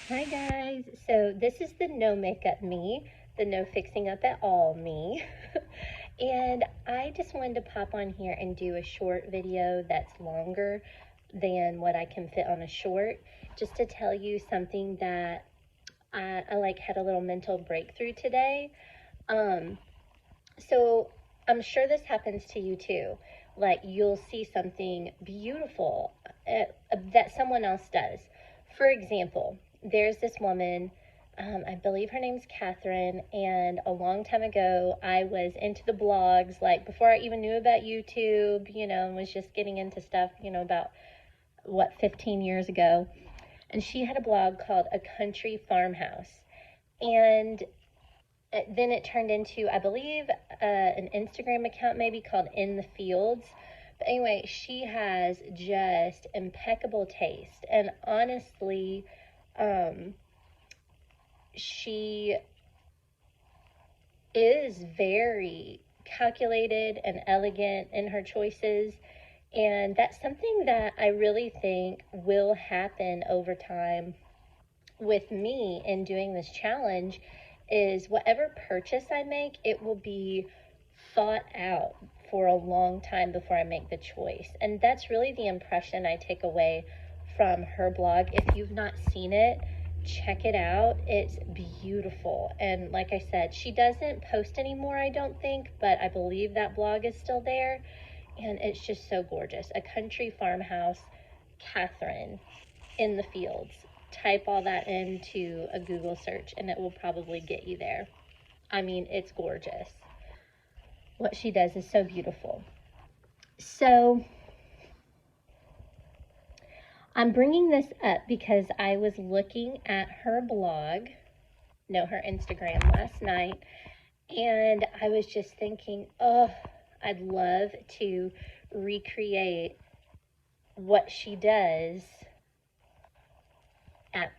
Hi guys, so this is the no makeup me, the no fixing up at all me. And I just wanted to pop on here and do a short video that's longer than what I can fit on a short, just to tell you something that I like had a little mental breakthrough today. Um, so I'm sure this happens to you too. Like you'll see something beautiful that someone else does. For example, there's this woman, I believe her name's Catherine, and a long time ago I was into the blogs, like before I even knew about YouTube, and was just getting into stuff, about 15 years ago. And she had a blog called A Country Farmhouse. And then it turned into, I believe, an Instagram account maybe called In the Fields. But anyway, she has just impeccable taste. And honestly, she is very calculated and elegant in her choices. And that's something that I really think will happen over time with me in doing this challenge is whatever purchase I make, it will be thought out for a long time before I make the choice. And that's really the impression I take away from her blog. If you've not seen it, check it out. It's beautiful. And like I said, she doesn't post anymore, I don't think, but I believe that blog is still there. And it's just so gorgeous. A Country Farmhouse, Catherine, in the Fields. Type all that into a Google search and it will probably get you there. I mean, it's gorgeous. What she does is so beautiful. So I'm bringing this up because I was looking at her blog, no, her Instagram last night, and I was just thinking, oh, I'd love to recreate what she does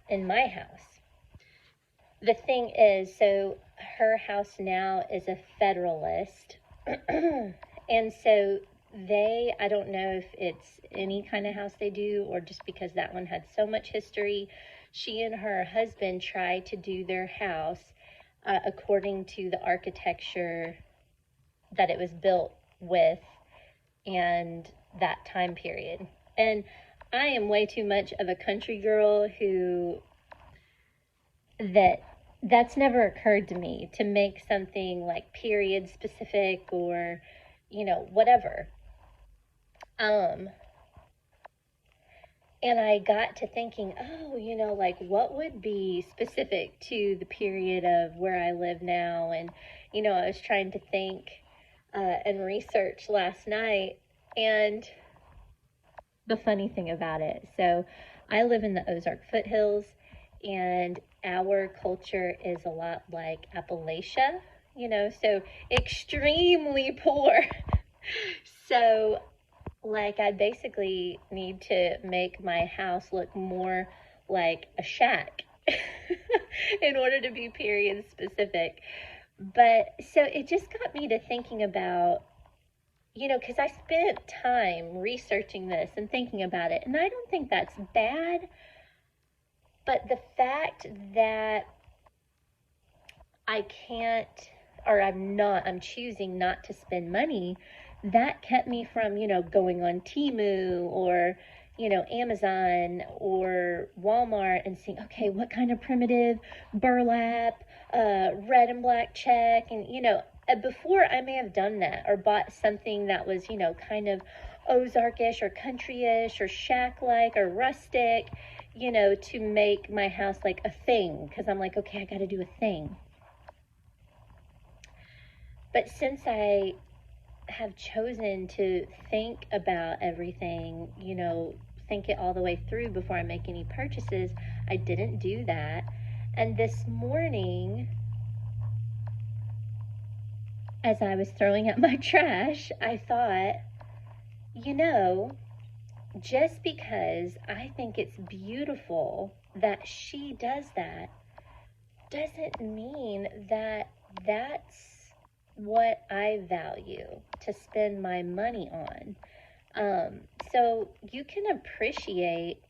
in my house. The thing is, so her house now is a Federalist. And so I don't know if it's any kind of house they do or just because that one had so much history. She and her husband tried to do their house according to the architecture that it was built with and that time period. And I am way too much of a country girl that's never occurred to me to make something like period specific or, whatever. And I got to thinking, oh, like what would be specific to the period of where I live now? And, I was trying to think and research last night. And the funny thing about it, so I live in the Ozark foothills, and our culture is a lot like Appalachia, so extremely poor. So, like, I basically need to make my house look more like a shack in order to be period specific. But so it just got me to thinking about, because I spent time researching this and thinking about it, and I don't think that's bad. But the fact that I can't, or I'm choosing not to spend money, that kept me from, going on Temu or, Amazon or Walmart and seeing, okay, what kind of primitive burlap, red and black check, and, before I may have done that or bought something that was, kind of Ozarkish or countryish or shack-like or rustic, to make my house like a thing, because I'm like, okay, I got to do a thing. But since I have chosen to think about everything, think it all the way through before I make any purchases, I didn't do that. And this morning, as I was throwing out my trash, I thought, just because I think it's beautiful that she does that, doesn't mean that that's what I value to spend my money on. So you can appreciate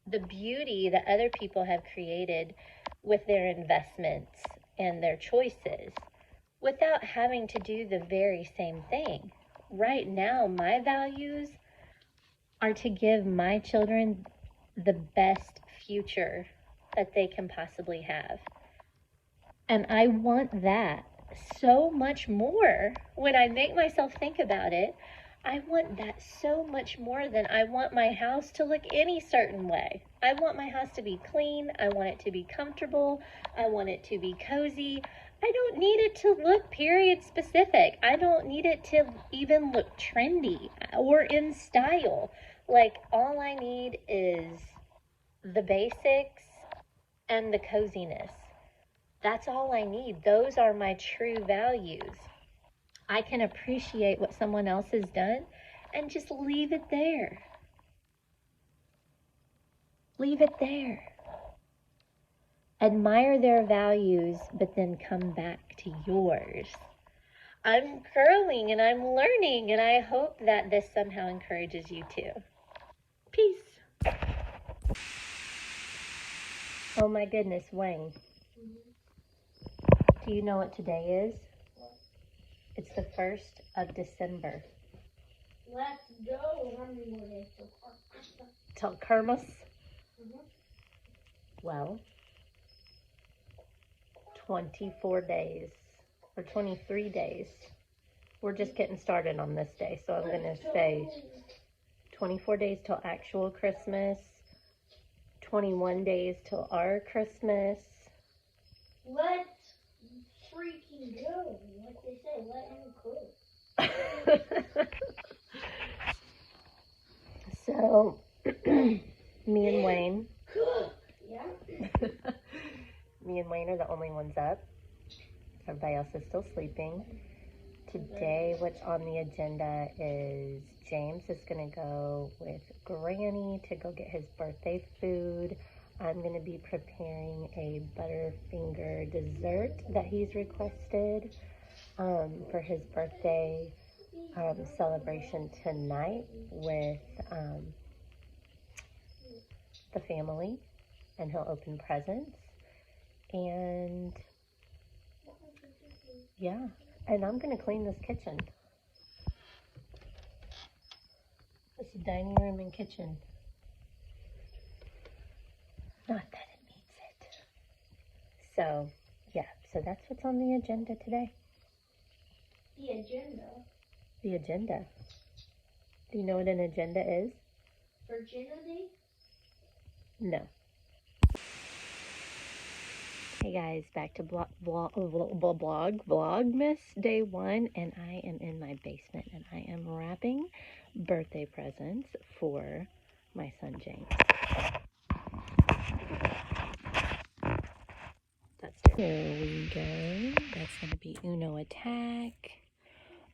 the beauty that other people have created with their investments and their choices without having to do the very same thing. Right now, my values are to give my children the best future that they can possibly have. And I want that so much more. When I make myself think about it, I want that so much more than I want my house to look any certain way. I want my house to be clean. I want it to be comfortable. I want it to be cozy. I don't need it to look period specific. I don't need it to even look trendy or in style. Like, all I need is the basics and the coziness. That's all I need. Those are my true values. I can appreciate what someone else has done and just leave it there. Leave it there. Admire their values, but then come back to yours. I'm growing and I'm learning, and I hope that this somehow encourages you too. Peace. Oh my goodness, Wayne. Do you know what today is? It's the 1st of December. Let's go. How many more days Till Kermas? Well, 24 days or 23 days. We're just getting started on this day, so I'm going to say 24 days till actual Christmas, 21 days till our Christmas. Let's freaking go. Like they say, let him cook. So, me and Wayne. Yeah. Me and Wayne are the only ones up. Everybody else is still sleeping. Today, what's on the agenda is James is going to go with Granny to go get his birthday food. I'm going to be preparing a Butterfinger dessert that he's requested for his birthday celebration tonight with the family, and he'll open presents. And yeah, and I'm going to clean this kitchen. This is dining room and kitchen. Not that it needs it. So, yeah, so that's what's on the agenda today. The agenda. The agenda. Do you know what an agenda is? Virginity? No. Hey guys, back to Vlogmas day 1, and I am in my basement and I am wrapping birthday presents for my son James. There we go. That's going to be Uno Attack.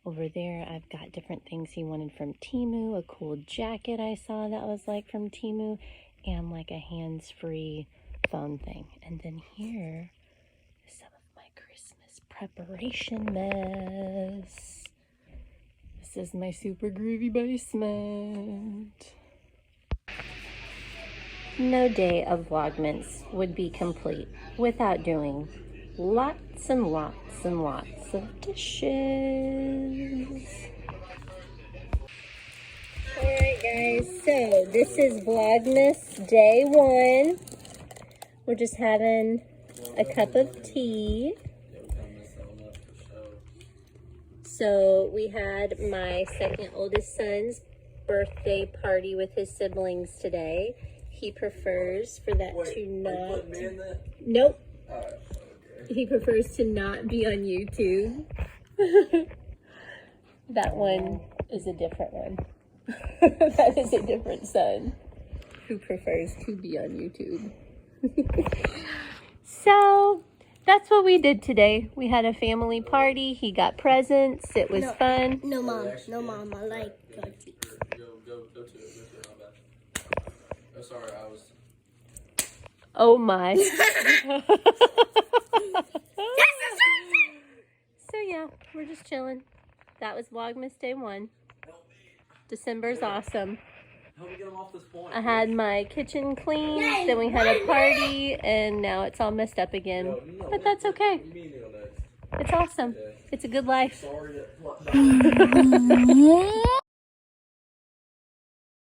Over there, I've got different things he wanted from Temu. A cool jacket I saw that was like from Temu, and like a hands-free phone thing. And then here is some of my Christmas preparation mess. This is my super groovy basement. No day of Vlogmas would be complete without doing lots and lots and lots of dishes. Alright guys, so this is Vlogmas day 1. We're just having a cup of tea. So we had my second oldest son's birthday party with his siblings today. He prefers for that to not... Nope. Okay. He prefers to not be on YouTube. That one is a different one. That is a different son who prefers to be on YouTube. So that's what we did today. We had a family party. He got presents. It was fun. No, Mom. No, Mom. I like cookies. Go to it. My bad. Oh, sorry, I was... Oh, my. So, yeah, we're just chilling. That was Vlogmas day 1. December's awesome. Help me get them off this point. I had my kitchen cleaned, then we had a party, and now it's all messed up again. No, But that's okay. What do you mean next? It's awesome. Yeah. It's a good life. Sorry that.